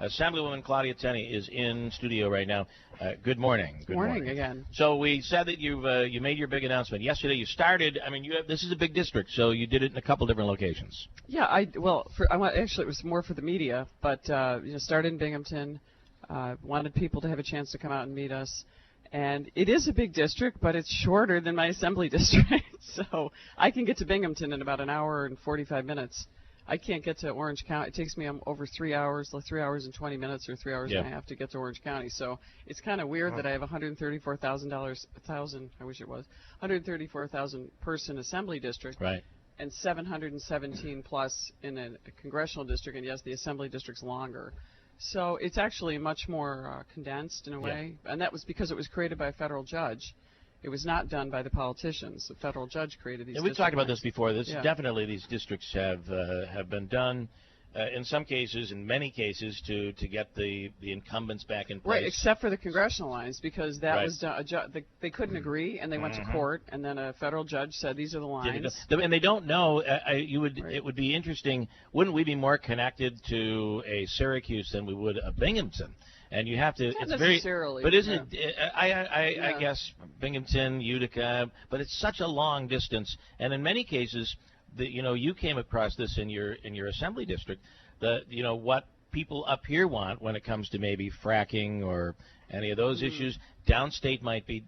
Assemblywoman Claudia Tenney is in studio right now. Good morning. Good morning again. So we said that you made your big announcement yesterday. You started. I mean, this is a big district, so you did it in a couple different locations. Yeah, actually it was more for the media, but started in Binghamton. Wanted people to have a chance to come out and meet us. And it is a big district, but it's shorter than my assembly district. So I can get to Binghamton in about an hour and 45 minutes. I can't get to Orange County. It takes me over 3 hours, like 3 hours and 20 minutes or 3 hours and a half to get to Orange County. So it's kind of weird that I have $134,000 person assembly district. Right. And 717 plus in a congressional district, and yes, the assembly district's longer. So it's actually much more condensed in a way, and that was because it was created by a federal judge. It was not done by the politicians. The federal judge created these districts. We've talked about this before. Definitely these districts have been done in some cases, in many cases, to get the incumbents back in place. Right, except for the congressional lines, because that was done. They couldn't agree, and they went to court, and then a federal judge said these are the lines. And they don't know. It would be interesting. Wouldn't we be more connected to a Syracuse than we would a Binghamton? And you have to. Not necessarily. But isn't it? I guess Binghamton, Utica, but it's such a long distance, and in many cases, you came across this in your assembly district. What people up here want when it comes to maybe fracking or any of those issues, downstate might be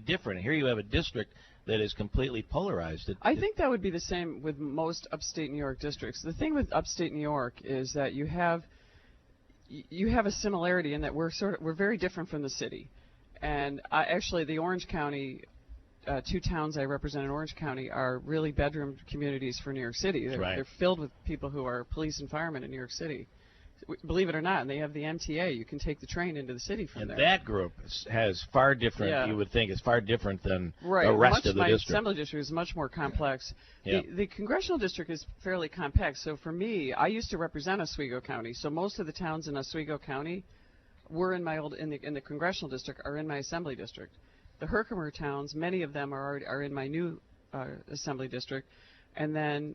different. And here you have a district that is completely polarized. I think that would be the same with most upstate New York districts. The thing with upstate New York is that you have a similarity in that we're very different from the city. And actually, the Orange County, 2 towns I represent in Orange County are really bedroom communities for New York City. They're filled with people who are police and firemen in New York City. Believe it or not, and they have the MTA. You can take the train into the city from there. And that group has far different, you would think, is far different than the rest of the district. My assembly district is much more complex. The congressional district is fairly compact. So for me, I used to represent Oswego County. So most of the towns in Oswego County were in the congressional district are in my assembly district. The Herkimer towns, many of them are in my new assembly district, and then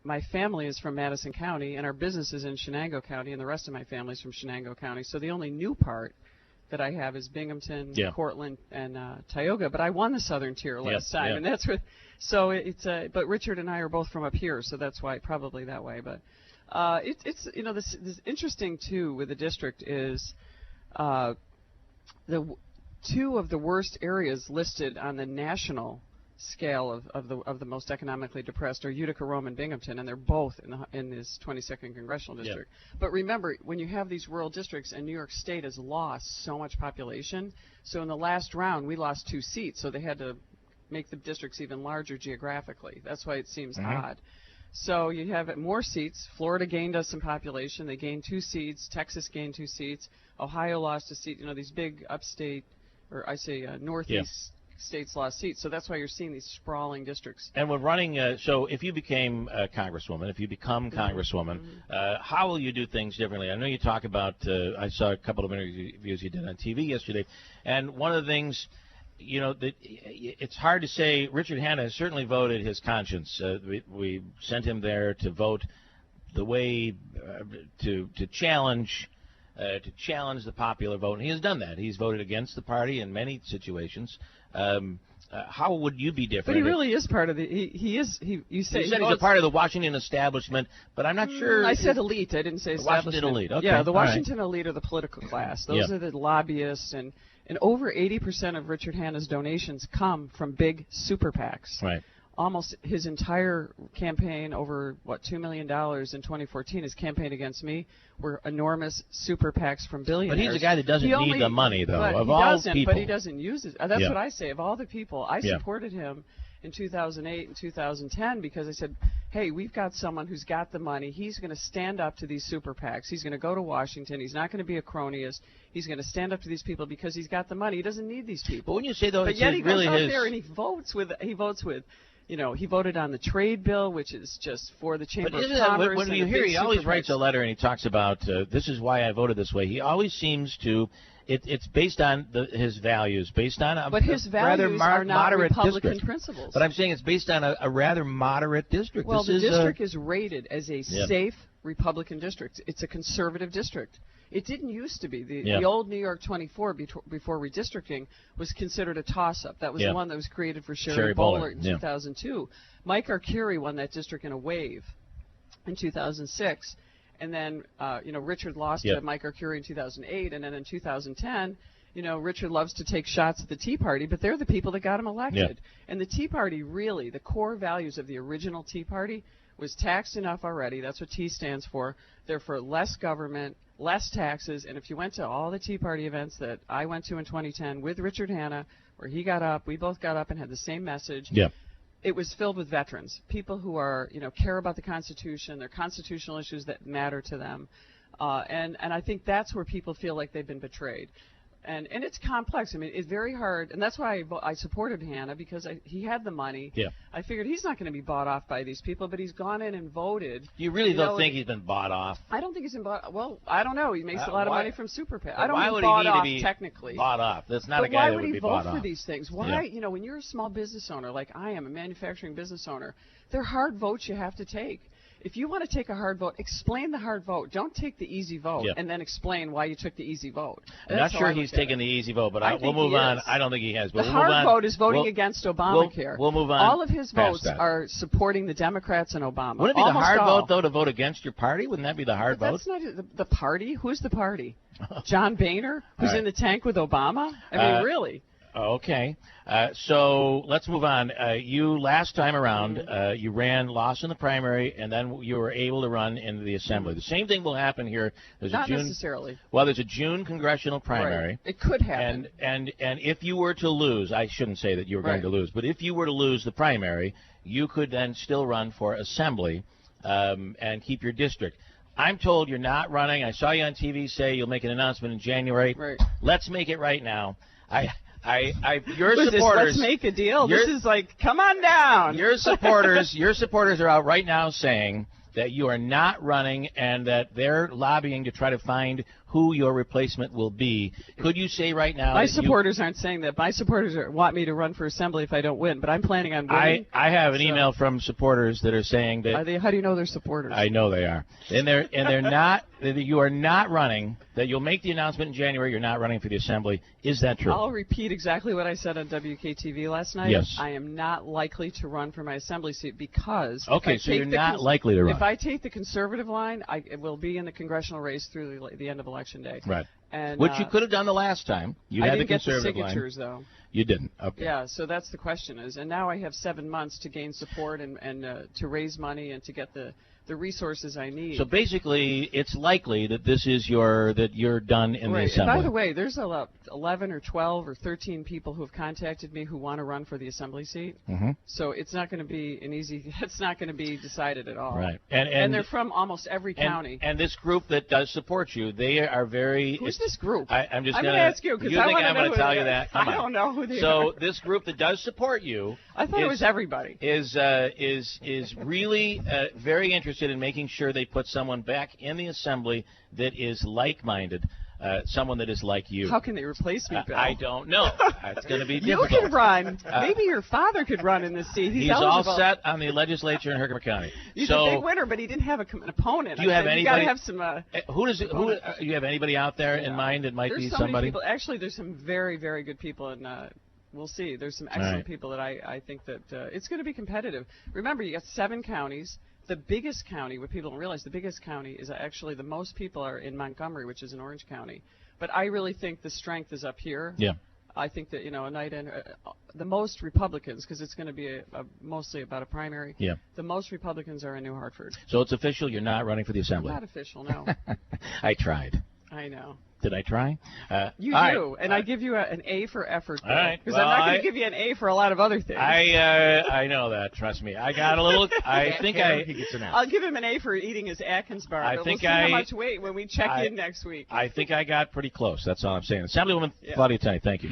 my family is from Madison County, and our business is in Shenango County, and the rest of my family is from Shenango County. So the only new part that I have is Binghamton, Cortland, and Tioga. But I won the Southern Tier last time, and that's what. So it's but Richard and I are both from up here, so that's why probably that way. But it's this interesting too with the district is the 2 of the worst areas listed on the national scale of the most economically depressed are Utica, Rome, and Binghamton, and they're both in this 22nd congressional district. But remember, when you have these rural districts, and New York State has lost so much population, so in the last round we lost 2 seats, so they had to make the districts even larger geographically. That's why it seems odd. So you have more seats. Florida gained us some population. They gained 2 seats. Texas gained 2 seats. Ohio lost a seat. These big upstate, or I say northeast states lost seats. So that's why you're seeing these sprawling districts. And when running, so if you became a congresswoman, if you become congresswoman, how will you do things differently? I know you talk about, I saw a couple of interviews you did on TV yesterday, and one of the things, that it's hard to say. Richard Hanna has certainly voted his conscience. We sent him there to vote the way to challenge the popular vote, and he has done that. He's voted against the party in many situations. How would you be different? But he really is part of the. You said he's a part of the Washington establishment, but I'm not sure. I said elite. I didn't say establishment. Washington elite. Okay. Yeah, the Washington elite are the political class. Those are the lobbyists, and over 80% of Richard Hanna's donations come from big super PACs. Right. Almost his entire campaign, over $2 million in 2014, his campaign against me were enormous super PACs from billionaires. But he's a guy that doesn't need the money, though. But he doesn't use it. That's what I say. Of all the people, I supported him in 2008 and 2010 because I said, hey, we've got someone who's got the money. He's going to stand up to these super PACs. He's going to go to Washington. He's not going to be a cronyist. He's going to stand up to these people because he's got the money. He doesn't need these people. But when you say, though, but yet he goes out there and he votes with. He voted on the trade bill, which is just for the Chamber of Commerce. When you hear, he always writes a letter and he talks about, this is why I voted this way. He always seems to, it's based on his values, based on a his rather values are not moderate Republican district. Principles. But I'm saying it's based on a rather moderate district. Well, the district is rated as a safe Republican district. It's a conservative district. It didn't used to be. The old New York 24 before redistricting was considered a toss-up. That was the one that was created for Sherry Bowler in 2002. Mike Arcuri won that district in a wave in 2006. And then, Richard lost to Mike Arcuri in 2008. And then in 2010, Richard loves to take shots at the Tea Party, but they're the people that got him elected. And the Tea Party, really, the core values of the original Tea Party was taxed enough already. That's what T stands for. They're for less government, less taxes. And if you went to all the Tea Party events that I went to in 2010 with Richard Hanna, where he got up, we both got up and had the same message. It was filled with veterans, people who are, care about the Constitution, their constitutional issues that matter to them. And I think that's where people feel like they've been betrayed. And it's complex. I mean, it's very hard. And that's why I supported Hanna, because he had the money. I figured he's not going to be bought off by these people, but he's gone in and voted. You really don't think he's been bought off? I don't think he's been bought off. Well, I don't know. He makes a lot of money from Super PAC. I don't why mean would bought he need off, to be technically. Bought off. That's not a guy that would be bought off. Why would he vote for these things? Why, when you're a small business owner, like I am, a manufacturing business owner, they're hard votes you have to take. If you want to take a hard vote, explain the hard vote. Don't take the easy vote and then explain why you took the easy vote. I'm not sure he's taken the easy vote, but we'll move on. I don't think he has. But the hard vote is voting against Obamacare. We'll move on. All of his votes are supporting the Democrats and Obama. Wouldn't it be the hard vote, though, to vote against your party? Wouldn't that be the hard vote? That's not the party. Who's the party? John Boehner, who's in the tank with Obama? I mean, really. Okay. So let's move on. You, last time around, you lost in the primary, and then you were able to run into the Assembly. The same thing will happen here. Not necessarily. Well, there's a June congressional primary. Right. It could happen. And if you were to lose, I shouldn't say that you were going to lose, but if you were to lose the primary, you could then still run for Assembly and keep your district. I'm told you're not running. I saw you on TV say you'll make an announcement in January. Right. Let's make it right now. Your supporters. Let's make a deal. This is like, come on down. Your supporters are out right now saying that you are not running and that they're lobbying to try to find who your replacement will be. Could you say right now? My supporters aren't saying that. My supporters want me to run for Assembly if I don't win, but I'm planning on winning. I have an email from supporters that are saying that. How do you know they're supporters? I know they are, and they're not. That you are not running. That you'll make the announcement in January. You're not running for the Assembly. Is that true? I'll repeat exactly what I said on WKTV last night. Yes. I am not likely to run for my Assembly seat because. Okay, so you're not likely to run. If I take the conservative line, it will be in the congressional race through the end of Election Day. Right. And, which you could have done the last time. You had the conservative line. I didn't get the signatures, though. You didn't. Okay. Yeah, so that's the question and now I have 7 months to gain support and to raise money and to get the resources I need. So basically, it's likely that you're done in the Assembly. By the way, there's 11 or 12 or 13 people who have contacted me who want to run for the Assembly seat. So it's not going to be it's not going to be decided at all. Right. And they're from almost every county. And this group that does support you, they are very. Who's this group? I'm going to ask you because you think I'm going to tell you that? I don't know who they are. So this group that does support you. I thought it was everybody. Is really very interested in making sure they put someone back in the Assembly that is like-minded, someone that is like you. How can they replace me, Bill? I don't know. It's going to be difficult. You can run. Maybe your father could run in this seat. He's eligible. All set on the legislature in Herkimer County. He's a big winner, but he didn't have an opponent. Do you have anybody? You got to have some. Do you have anybody out there in mind that might be somebody? Many people. Actually, there's some very, very good people in. We'll see. There's some excellent people that I think that it's going to be competitive. Remember, you got 7 counties. The biggest county, what people don't realize, the biggest county is actually the most people are in Montgomery, which is in Orange County. But I really think the strength is up here. Yeah. I think that, a night in, the most Republicans, because it's going to be mostly about a primary, the most Republicans are in New Hartford. So it's official, you're not running for the Assembly? Not official, no. I tried. I know. Did I try? You do, and I give you an A for effort. All right. Because I'm not going to give you an A for a lot of other things. I know that. Trust me. I got a little. He gets an F. I'll give him an A for eating his Atkins bar. We'll see how much weight when we check in next week. I think I got pretty close. That's all I'm saying. Assemblywoman Claudia Tenney, thank you.